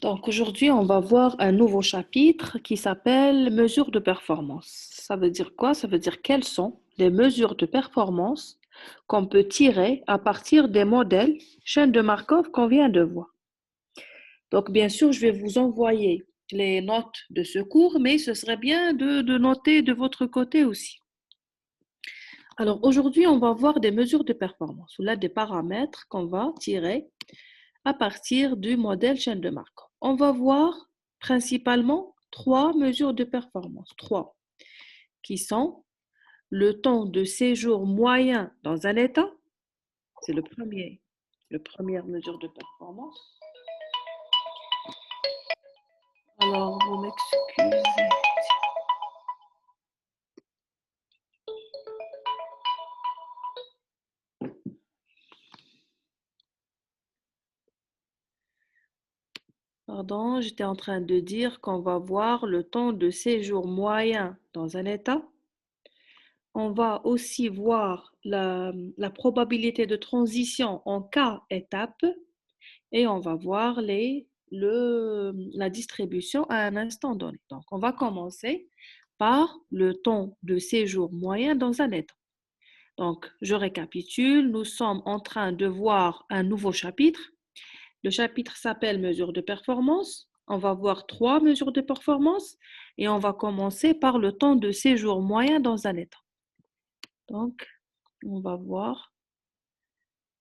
Donc aujourd'hui, on va voir un nouveau chapitre qui s'appelle mesures de performance. Ça veut dire quoi? Ça veut dire quelles sont les mesures de performance qu'on peut tirer à partir des modèles chaîne de Markov qu'on vient de voir. Donc bien sûr, je vais vous envoyer les notes de ce cours, mais ce serait bien de noter de votre côté aussi. Alors aujourd'hui, on va voir des mesures de performance, ou là des paramètres qu'on va tirer à partir du modèle chaîne de Markov. On va voir principalement trois mesures de performance, trois, qui sont le temps de séjour moyen dans un état, c'est le première mesure de performance. Alors, vous m'excusez. Pardon, j'étais en train de dire qu'on va voir le temps de séjour moyen dans un état. On va aussi voir la probabilité de transition en cas étape et on va voir la distribution à un instant donné. Donc, on va commencer par le temps de séjour moyen dans un état. Donc, je récapitule, nous sommes en train de voir un nouveau chapitre. Le chapitre s'appelle mesures de performance. On va voir trois mesures de performance et on va commencer par le temps de séjour moyen dans un état. Donc, on va voir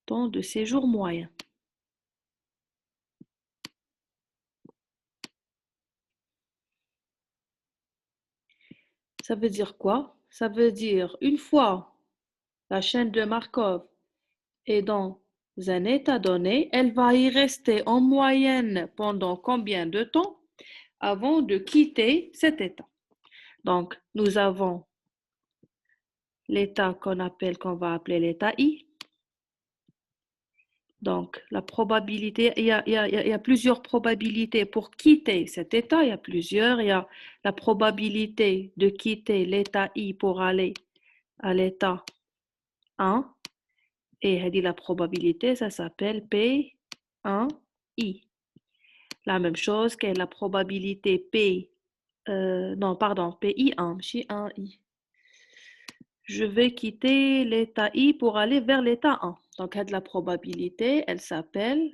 temps de séjour moyen. Ça veut dire quoi? Ça veut dire une fois la chaîne de Markov est dans un état donné, elle va y rester en moyenne pendant combien de temps avant de quitter cet état? Donc, nous avons l'état qu'on va appeler l'état I. Donc, la probabilité, il y a plusieurs probabilités pour quitter cet état. Il y a plusieurs. Il y a la probabilité de quitter l'état I pour aller à l'état 1. Et la probabilité, ça s'appelle P1I. La même chose que la probabilité PI1, J1I. Je vais quitter l'état I pour aller vers l'état 1. Donc, la probabilité, elle s'appelle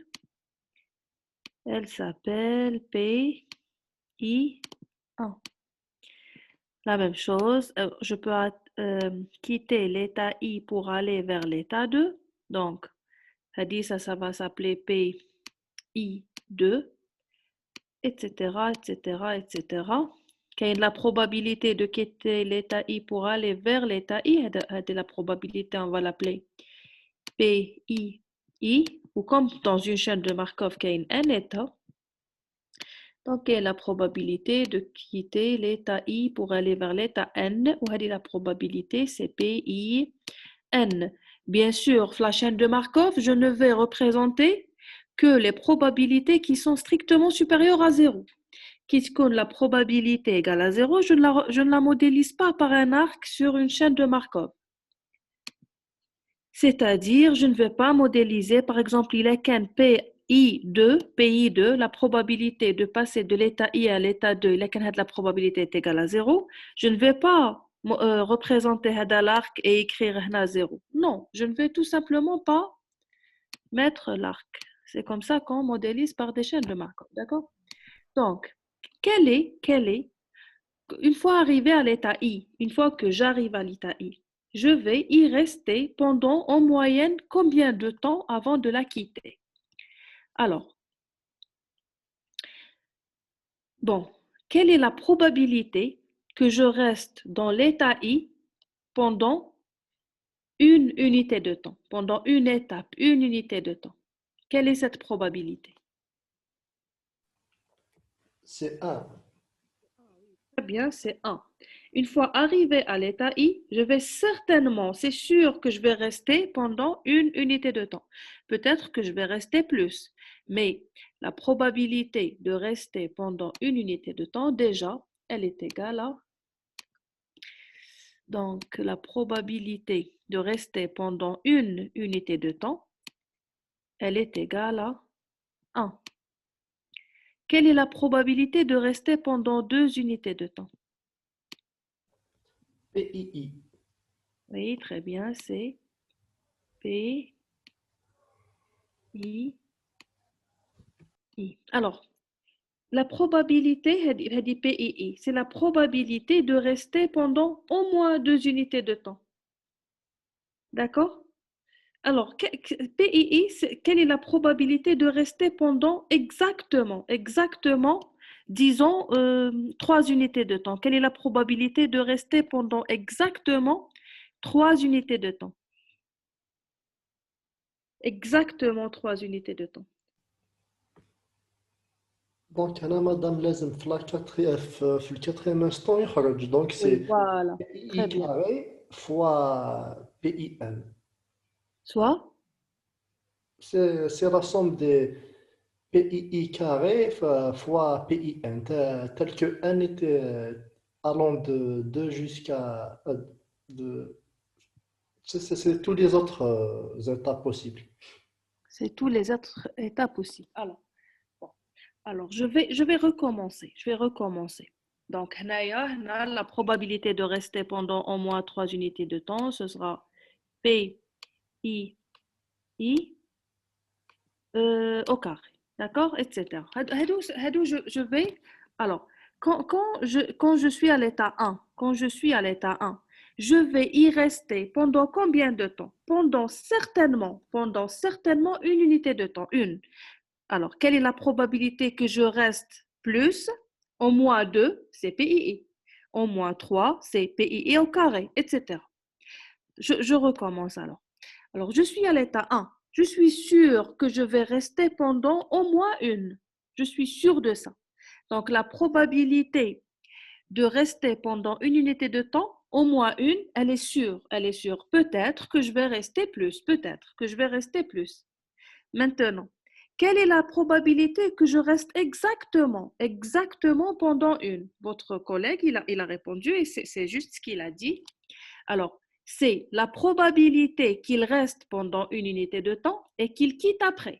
PI1. La même chose, je peux quitter l'état I pour aller vers l'état 2. Donc, ça va s'appeler PI2, etc., etc., etc. Quelle est la probabilité de quitter l'état I pour aller vers l'état I? La probabilité, on va l'appeler PII, ou comme dans une chaîne de Markov qui a un état. Donc, quelle est la probabilité de quitter l'état I pour aller vers l'état N? Ou la probabilité, c'est PIN. Bien sûr, la chaîne de Markov, je ne vais représenter que les probabilités qui sont strictement supérieures à 0. Puisque la probabilité égale à 0, je ne la modélise pas par un arc sur une chaîne de Markov. C'est-à-dire, je ne vais pas modéliser, par exemple, il est qu'un PI2, la probabilité de passer de l'état I à l'état 2, la probabilité est égale à 0. Je ne vais pas représenter l'arc et écrire 0. Non, je ne vais tout simplement pas mettre l'arc. C'est comme ça qu'on modélise par des chaînes de Markov, d'accord? Donc, une fois arrivé à l'état I, une fois que j'arrive à l'état I, je vais y rester pendant en moyenne combien de temps avant de la quitter? Alors, bon, quelle est la probabilité que je reste dans l'état I pendant une unité de temps, pendant une étape, une unité de temps? Quelle est cette probabilité? C'est un. Très bien, c'est 1. Une fois arrivé à l'état I, je vais certainement, c'est sûr que je vais rester pendant une unité de temps. Peut-être que je vais rester plus, mais la probabilité de rester pendant une unité de temps, déjà, elle est égale à... Donc, la probabilité de rester pendant une unité de temps, elle est égale à 1. quelle est la probabilité de rester pendant 2 unités de temps? PII. Oui, très bien, c'est P, I, I. Alors, la probabilité, هذه PII, c'est la probabilité de rester pendant au moins 2 unités de temps. D'accord? Alors, PII, quelle est la probabilité de rester pendant exactement, disons, 3 unités de temps? Quelle est la probabilité de rester pendant exactement 3 unités de temps? Exactement 3 unités de temps. دونك هنا مادام لازم في لا كاتري في الكاتريام انستون يخرج دونك Oui, سي voilà. بي اي Très bien. كاري فوا بي اي ان Soit, سي لا سوم دي بي اي اي كاري فوا بي اي ان tel que n était allant de 2 jusqu'à de c'est tous les autres états possibles. c'est tous les autres états possibles. Alors, bon. Alors je vais recommencer. Je vais recommencer. Donc, la probabilité de rester pendant au moins 3 unités de temps, ce sera P, I, I au carré. D'accord? Etc. Je vais. Alors, quand je suis à l'état 1, je vais y rester pendant combien de temps? Pendant certainement 1 unité de temps. Une. Alors, quelle est la probabilité que je reste plus? Au moins 2, c'est PII. Au moins 3, c'est PII au carré, etc. Je recommence alors. Alors, je suis à l'état 1. Je suis sûre que je vais rester pendant au moins une. Je suis sûre de ça. Donc, la probabilité de rester pendant 1 unité de temps, au moins une, elle est sûre. Elle est sûre. Peut-être que je vais rester plus. Peut-être que je vais rester plus. Maintenant, quelle est la probabilité que je reste exactement pendant une? Votre collègue, il a répondu et c'est juste ce qu'il a dit. Alors, c'est la probabilité qu'il reste pendant 1 unité de temps et qu'il quitte après.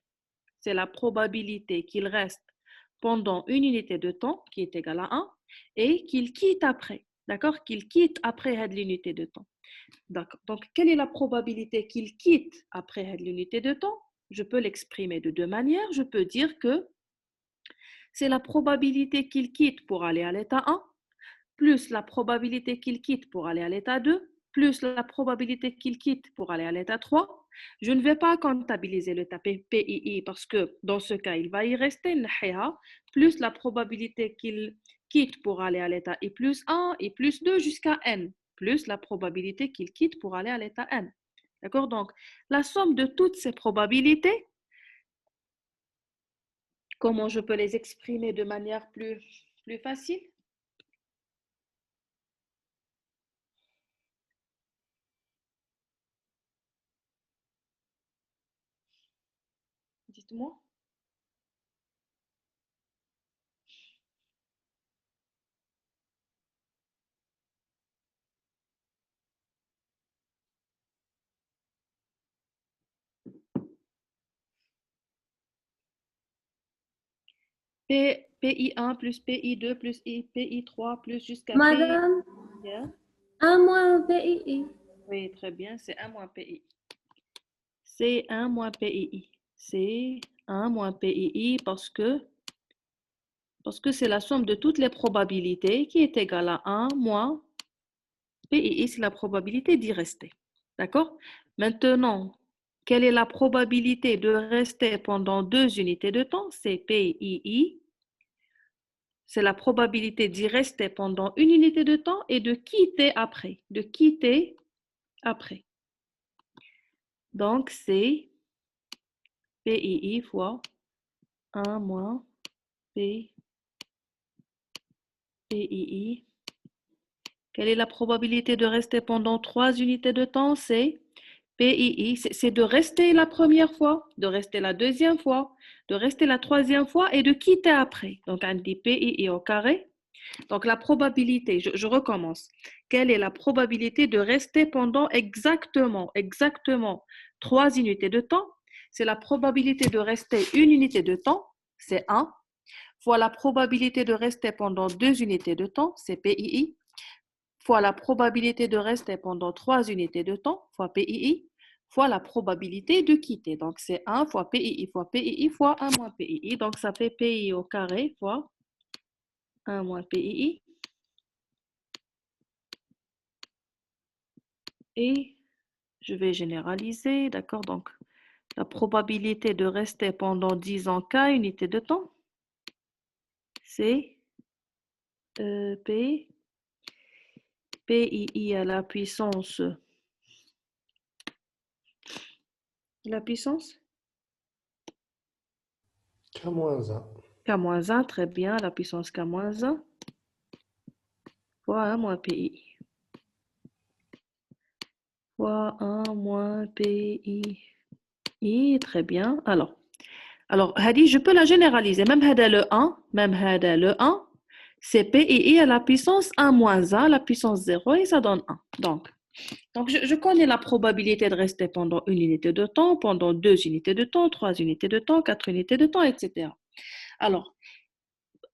C'est la probabilité qu'il reste pendant 1 unité de temps, qui est égale à 1, et qu'il quitte après. D'accord? Qu'il quitte après l'unité de temps. D'accord. Donc, quelle est la probabilité qu'il quitte après l'unité de temps? Je peux l'exprimer de 2 manières. Je peux dire que c'est la probabilité qu'il quitte pour aller à l'état 1, plus la probabilité qu'il quitte pour aller à l'état 2, plus la probabilité qu'il quitte pour aller à l'état 3. Je ne vais pas comptabiliser l'état PII parce que dans ce cas, il va y rester plus la probabilité qu'il quitte pour aller à l'état I plus 1, I plus 2 jusqu'à N, plus la probabilité qu'il quitte pour aller à l'état N. D'accord? Donc, la somme de toutes ces probabilités, comment je peux les exprimer de manière plus facile? Dites-moi. PI1 plus PI2 plus PI3 plus jusqu'à PI. Madame, Bien. 1 moins PII. Oui, très bien, c'est 1 moins PI. C'est 1 moins PII. C'est 1 moins PII parce que c'est la somme de toutes les probabilités qui est égale à 1 moins PII, c'est la probabilité d'y rester. D'accord? Maintenant, quelle est la probabilité de rester pendant 2 unités de temps? C'est PII. C'est la probabilité d'y rester pendant 1 unité de temps et de quitter après. De quitter après. Donc, c'est PII fois 1 moins PII. Quelle est la probabilité de rester pendant 3 unités de temps? C'est PII. C'est de rester la première fois, de rester la deuxième fois, de rester la troisième fois et de quitter après. Donc, on dit PII au carré. Donc, la probabilité, je recommence. Quelle est la probabilité de rester pendant exactement 3 unités de temps? C'est la probabilité de rester 1 unité de temps, c'est 1, fois la probabilité de rester pendant 2 unités de temps, c'est PII, fois la probabilité de rester pendant 3 unités de temps, fois PII, fois la probabilité de quitter. Donc, c'est 1 fois PII fois 1 moins PII. Donc, ça fait PII au carré fois 1 moins PII. Et je vais généraliser, d'accord? Donc, la probabilité de rester pendant 10 ans K unités de temps, c'est PII à la puissance K-1. K-1, très bien, la puissance K-1 fois 1 moins PI. Fois 1 moins PI. Très bien. Alors, Hadi, je peux la généraliser. Même Hada le 1, c'est PII à la puissance 1 moins 1, la puissance 0, et ça donne 1. Donc je connais la probabilité de rester pendant une unité de temps, pendant 2 unités de temps, 3 unités de temps, 4 unités de temps, etc. Alors,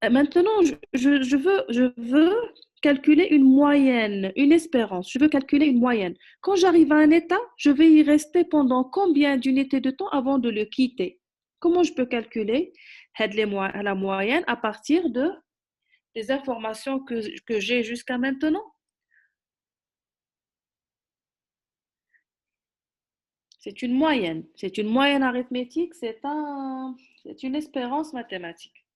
maintenant, je veux calculer une moyenne, une espérance. Je veux calculer une moyenne. Quand j'arrive à un état, je vais y rester pendant combien d'unités de temps avant de le quitter? Comment je peux calculer la moyenne à partir des informations que j'ai jusqu'à maintenant? C'est une moyenne. C'est une moyenne arithmétique. C'est une espérance mathématique.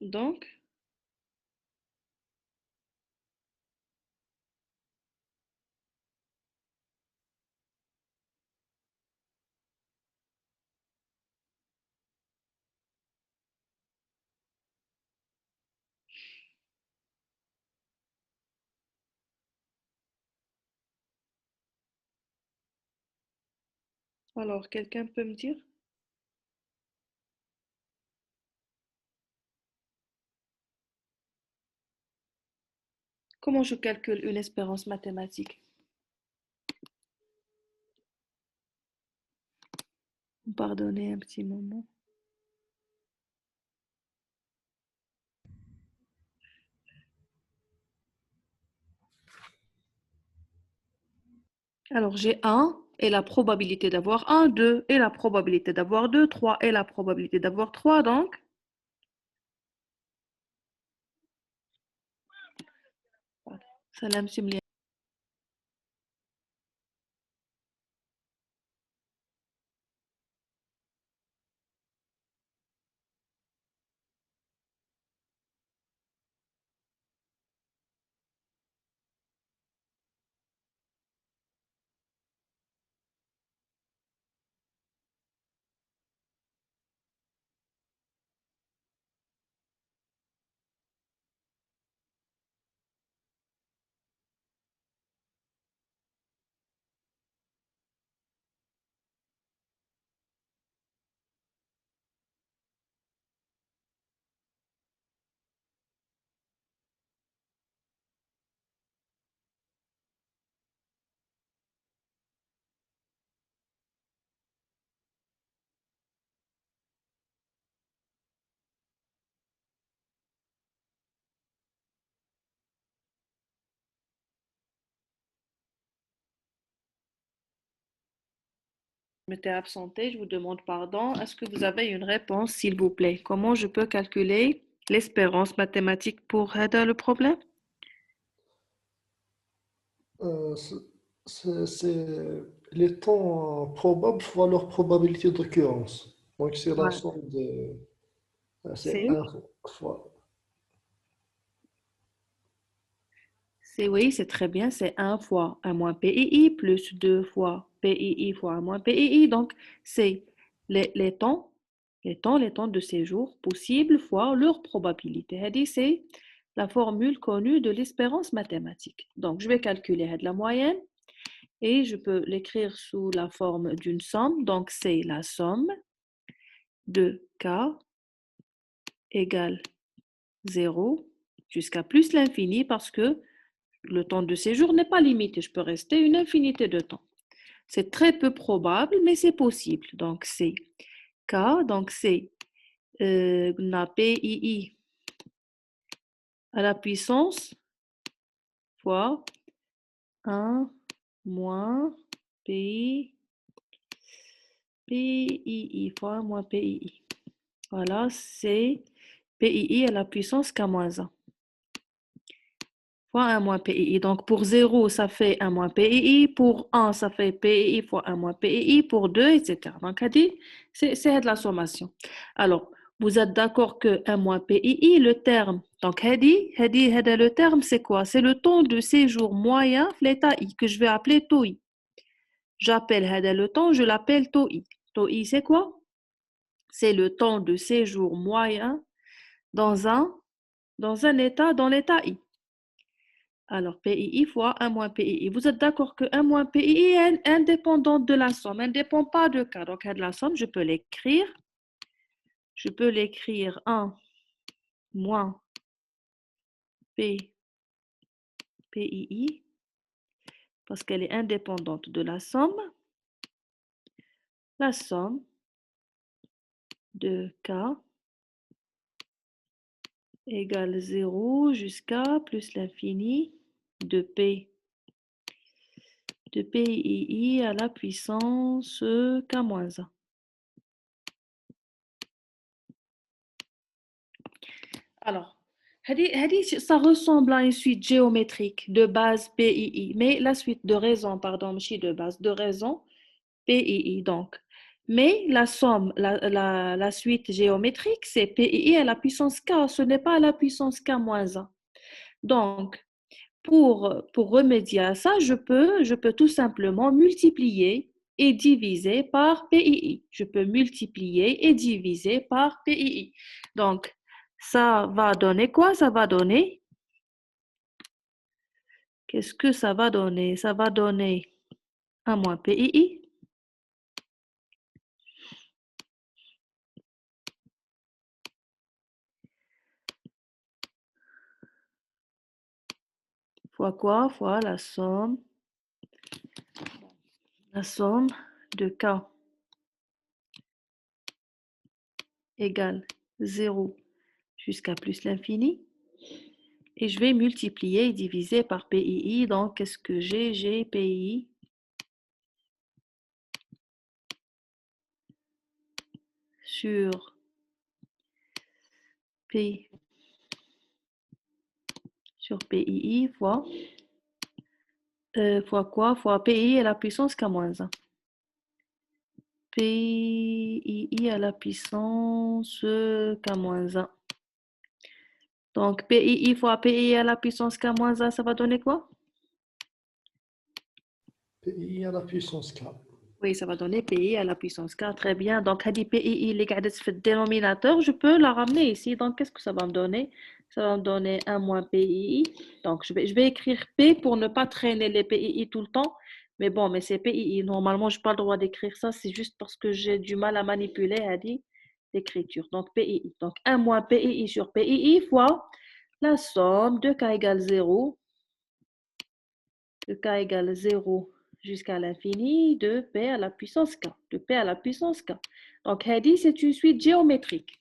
Donc, alors, quelqu'un peut me dire comment je calcule une espérance mathématique? Pardonnez un petit moment. Alors, j'ai 1 et la probabilité d'avoir 1, 2 et la probabilité d'avoir 2, 3 et la probabilité d'avoir 3. Donc, salam simli. Je m'étais absentée, je vous demande pardon. Est-ce que vous avez une réponse, s'il vous plaît? Comment je peux calculer l'espérance mathématique pour aider le problème? Euh, c'est les temps probables fois leur probabilité d'occurrence. Donc, c'est la Ouais. somme de. C'est C'est, 1 fois. oui, c'est très bien. C'est 1 fois 1 moins PII plus 2 fois PII fois 1 moins PII. Donc, c'est les temps, les temps de séjour possibles fois leur probabilité. C'est la formule connue de l'espérance mathématique. Donc, je vais calculer la moyenne et je peux l'écrire sous la forme d'une somme. Donc, c'est la somme de K égale 0 jusqu'à plus l'infini parce que le temps de séjour n'est pas limité. Je peux rester une infinité de temps. C'est très peu probable, mais c'est possible. Donc, c'est K, donc c'est on a PII à la puissance fois 1 moins PII fois 1 moins PII. Voilà, c'est PII à la puissance K-1 fois 1 moins PII. Donc, pour 0, ça fait 1 moins PII. Pour 1, ça fait PII fois 1 moins PII. Pour 2, etc. Donc, c'est de la sommation. Alors, vous êtes d'accord que 1 moins PII, le terme, donc, le terme, c'est quoi? C'est le temps de séjour moyen, l'état I, que je vais appeler taux I. J'appelle le temps, je l'appelle taux I. Taux I, c'est quoi? C'est le temps de séjour moyen dans dans l'état I. Alors, PII fois 1 moins PII. Vous êtes d'accord que 1 moins PII est indépendante de la somme, elle ne dépend pas de K. Donc, de la somme, je peux l'écrire. Je peux l'écrire 1 moins PII parce qu'elle est indépendante de la somme. La somme de K égale 0 jusqu'à plus l'infini de PII à la puissance K-1. Alors, ça ressemble à une suite géométrique de base PII, mais la suite de raison, pardon, je de base, de raison PII, donc. Mais la somme, la suite géométrique, c'est PII à la puissance K, ce n'est pas à la puissance K-1. Donc, pour remédier à ça, je peux tout simplement multiplier et diviser par PII. Je peux multiplier et diviser par PII. Donc, ça va donner quoi? Ça va donner, qu'est-ce que ça va donner? Ça va donner 1 moins PII fois quoi? Fois la somme de K égale 0 jusqu'à plus l'infini. Et je vais multiplier et diviser par PII. Donc, qu'est-ce que j'ai? J'ai PII sur PII fois, fois quoi? Fois PII à la puissance K-1. PII à la puissance K-1. Donc, PII fois PII à la puissance K-1, ça va donner quoi? PI à la puissance K. Oui, ça va donner PI à la puissance K. Très bien. Donc, dit PI, il est gardé le dénominateur. Je peux la ramener ici. Donc, qu'est-ce que ça va me donner? Ça va me donner 1 moins PI. Donc, je vais écrire P pour ne pas traîner les PI tout le temps. Mais bon, mais c'est PI. Normalement, je n'ai pas le droit d'écrire ça. C'est juste parce que j'ai du mal à manipuler, l'écriture. Donc, PI. Donc, 1 moins PI sur PI fois la somme de K égale 0. De K égale 0 jusqu'à l'infini de P à la puissance K, de P à la puissance K. Donc, c'est une suite géométrique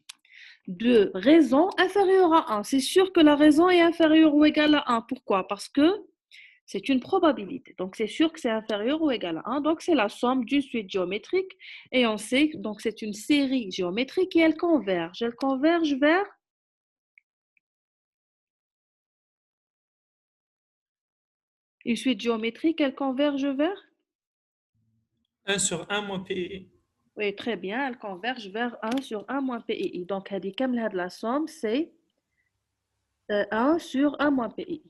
de raisons inférieures à 1. C'est sûr que la raison est inférieure ou égale à 1. Pourquoi? Parce que c'est une probabilité. Donc, c'est sûr que c'est inférieur ou égal à 1. Donc, c'est la somme d'une suite géométrique. Et on sait, donc, c'est une série géométrique et elle converge. Elle converge vers une suite géométrique, elle converge vers 1 sur 1 moins PII. Oui, très bien, elle converge vers 1 sur 1 moins PII. Donc, elle dit que la somme, c'est 1 sur 1 moins PII.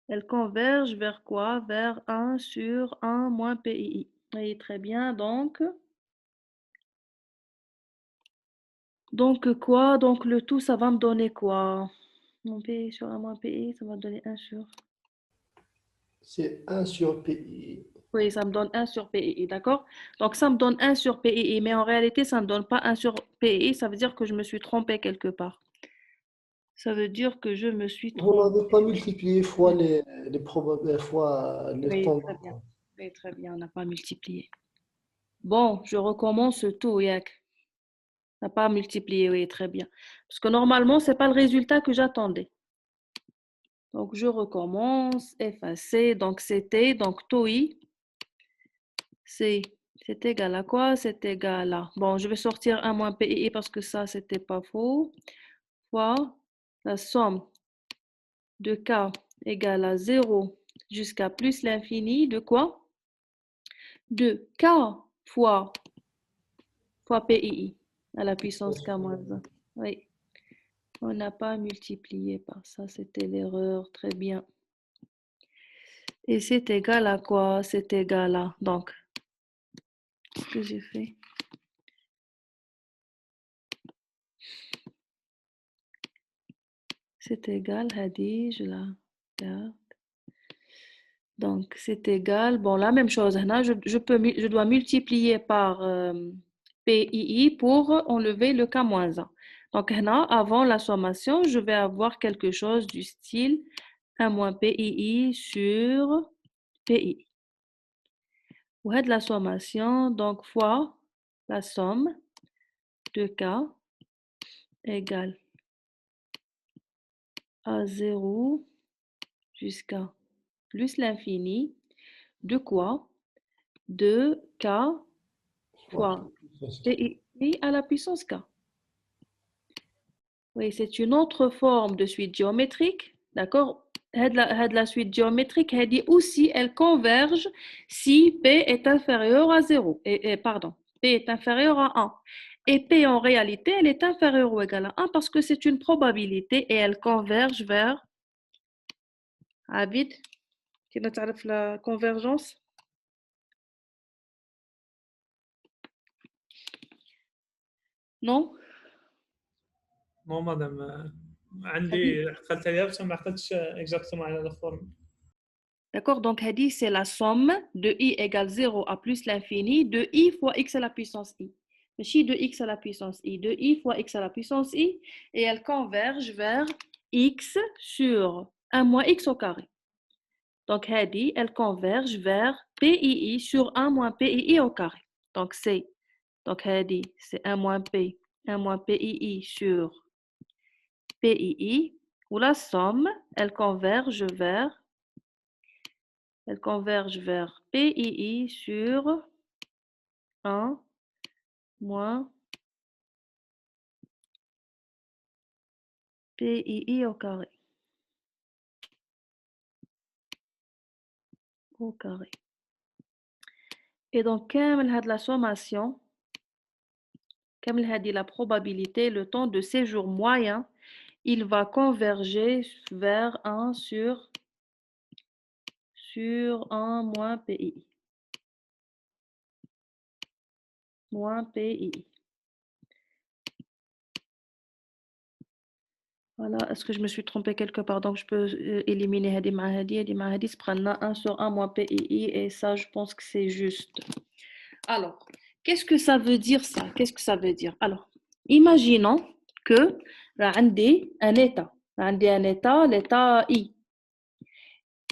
Elle converge vers quoi? Vers 1 sur 1 moins PII. Oui, très bien. Donc quoi? Donc, le tout, ça va me donner quoi? Mon PI sur 1 moins PI, ça va me donner 1 sur... C'est 1 sur PI. Oui, ça me donne 1 sur PII, d'accord? Donc, ça me donne 1 sur PII, mais en réalité, ça ne me donne pas 1 sur PII. Ça veut dire que je me suis trompée quelque part. Ça veut dire que je me suis Vous trompée. n'avez pas multiplié fois les fois le Oui, temps très bien. manquant. Oui, très bien, on n'a pas multiplié. Bon, je recommence tout, Yak. T'as pas multiplié, oui, très bien. Parce que normalement, c'est pas le résultat que j'attendais. Donc, je recommence, effacer. Donc, c'était, donc, TOI, c'est égal à quoi? C'est égal à, bon, je vais sortir 1 moins PII parce que ça, c'était pas faux. Fois la somme de K égale à 0 jusqu'à plus l'infini de quoi? De K fois PII à la puissance K moins 1. Oui, on n'a pas multiplié par ça, c'était l'erreur, très bien. Et c'est égal à quoi? C'est égal à, donc, ce que j'ai fait. C'est égal, Hadi, je la garde. Donc, c'est égal, bon, la même chose, je dois multiplier par PII pour enlever le K-1. Donc, avant la sommation, je vais avoir quelque chose du style 1 moins PII sur PI. Ou de la sommation, donc, fois la somme de K égale à 0 jusqu'à plus l'infini de quoi? De K fois PI à la puissance K. Oui, c'est une autre forme de suite géométrique, d'accord? La suite géométrique, elle dit aussi, elle converge si P est inférieur à 0. Pardon, P est inférieur à 1. Et P, en réalité, elle est inférieure ou égale à 1 parce que c'est une probabilité et elle converge vers... Abid, tu as la convergence? Non? Non, madame. Abid. عندي دخلت عليها بس ما أخذتش exactement على الفورم. D'accord, donc Hadi, c'est la somme de i égale 0 à plus l'infini de i fois x à la puissance i. Chi de x à la puissance i, de i fois x à la puissance i, et elle converge vers x sur 1 moins x au carré. Donc Hadi, elle converge vers PII sur 1 moins PII au carré. Donc Hadi, c'est 1 moins P, 1 moins PII sur PII, où la somme, elle converge vers PII sur 1 moins PII au carré. Au carré. Et donc, comme elle a de la sommation, comme elle a dit la probabilité, le temps de séjour moyen, il va converger vers 1 sur 1 moins PII. Moins PII. Voilà, est-ce que je me suis trompée quelque part? Donc, je peux éliminer Hadi Mahadi. Hadi Mahadi se prendre 1 sur 1 moins PII. Et ça, je pense que c'est juste. Alors, qu'est-ce que ça veut dire ça? Qu'est-ce que ça veut dire? Alors, imaginons que عندي un état. عندي un état, l'état I.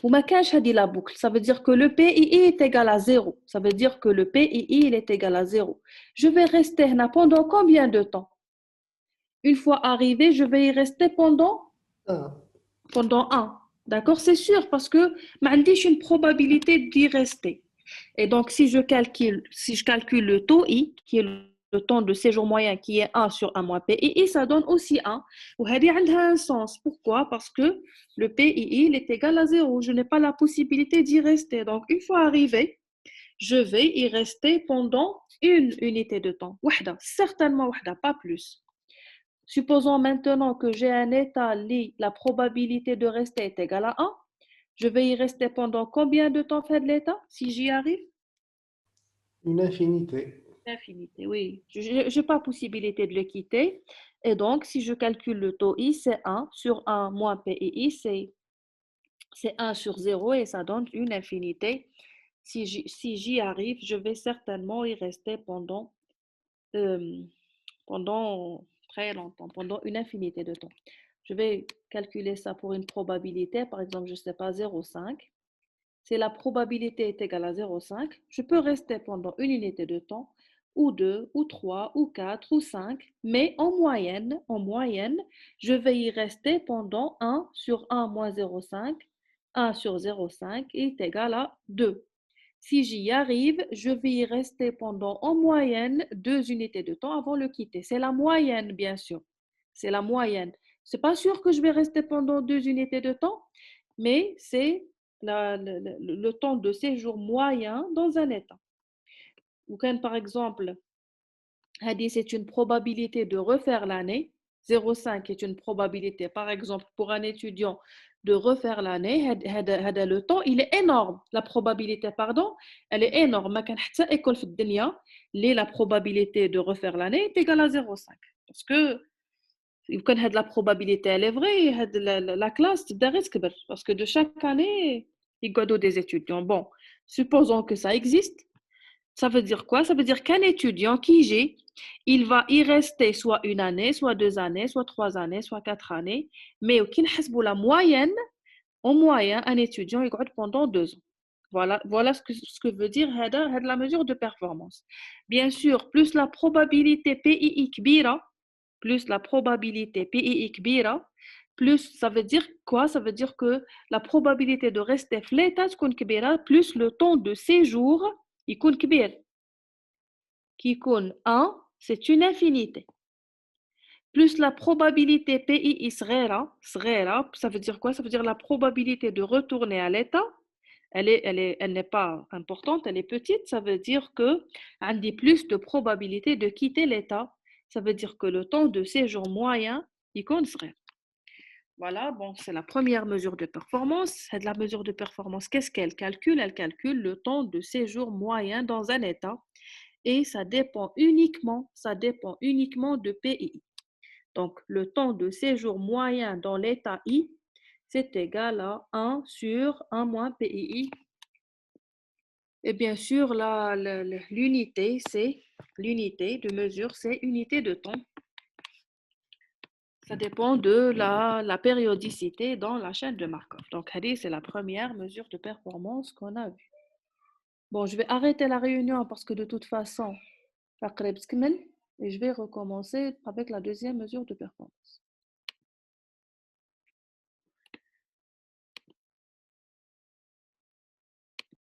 وما كانش هذه la boucle. Ça veut dire que le PII est égal à 0. Ça veut dire que le PII il est égal à 0. Je vais rester là pendant combien de temps? Une fois arrivé, je vais y rester pendant 1. D'accord? C'est sûr parce que j'ai une probabilité d'y rester. Et donc, si je calcule le taux I, qui est le temps de séjour moyen, qui est 1 sur 1 moins PII, ça donne aussi 1. Et ça a un sens. Pourquoi? Parce que le PII il est égal à 0. Je n'ai pas la possibilité d'y rester. Donc, une fois arrivé, je vais y rester pendant une unité de temps. Wahda, certainement wahda, pas plus. Supposons maintenant que j'ai un état li, la probabilité de rester est égale à 1. Je vais y rester pendant combien de temps fait de l'état, si j'y arrive? Une infinité. Infinité, oui. Je n'ai pas possibilité de le quitter. Et donc, si je calcule le taux I, c'est 1 sur 1 moins PII, c'est 1 sur 0 et ça donne une infinité. Si j'y arrive, je vais certainement y rester euh, pendant très longtemps, pendant une infinité de temps. Je vais calculer ça pour une probabilité, par exemple, je ne sais pas, 0,5. Si la probabilité est égale à 0,5, je peux rester pendant une unité de temps, ou 2, ou 3, ou 4, ou 5, mais en moyenne, je vais y rester pendant 1 sur 1 moins 0,5, 1 sur 0,5 est égal à 2. Si j'y arrive, je vais y rester pendant en moyenne 2 unités de temps avant de le quitter. C'est la moyenne, bien sûr. C'est la moyenne. C'est pas sûr que je vais rester pendant 2 unités de temps, mais c'est le temps de séjour moyen dans un état. Ou quand, par exemple, c'est une probabilité de refaire l'année. 0,5 est une probabilité, par exemple, pour un étudiant de refaire l'année. Le temps, il est énorme. La probabilité, pardon, elle est énorme. ما كان حتى école في الدنيا اللي la probabilité de refaire l'année est égale à 0,5. Parce que quand la probabilité elle est vraie, la classe تبدا غير تكبر. Parce que de chaque année, il y a des étudiants. Bon, supposons que ça existe. Ça veut dire quoi? Ça veut dire qu'un étudiant qui j'ai, il va y rester soit une année, soit 2 années, soit 3 années, soit 4 années. Mais au pour la moyenne, en moyenne, un étudiant il reste pendant 2 ans. Voilà ce que veut dire la mesure de performance. Bien sûr, plus la probabilité PII كبيرة, plus la probabilité PII كبيرة, plus ça veut dire quoi? Ça veut dire que la probabilité de rester في l'état تكون كبيرة, plus le temps de séjour يكون كبير. Qui يكون 1, c'est une infinité. Plus la probabilité PII صغيرة, ça veut dire quoi? Ça veut dire la probabilité de retourner à l'état, elle n'est pas importante, elle est petite. Ça veut dire que on dit plus de probabilité de quitter l'état. Ça veut dire que le temps de séjour moyen, il compte صغير. Voilà, bon, c'est la première mesure de performance. C'est de la mesure de performance. Qu'est-ce qu'elle calcule? Elle calcule le temps de séjour moyen dans un état. Et ça dépend uniquement de PII. Donc, le temps de séjour moyen dans l'état I, c'est égal à 1 sur 1 moins PII. Et bien sûr, l'unité de mesure, c'est unité de temps. Ça dépend de la périodicité dans la chaîne de Markov. Donc, c'est la première mesure de performance qu'on a vue. Bon, je vais arrêter la réunion parce que de toute façon, et je vais recommencer avec la deuxième mesure de performance.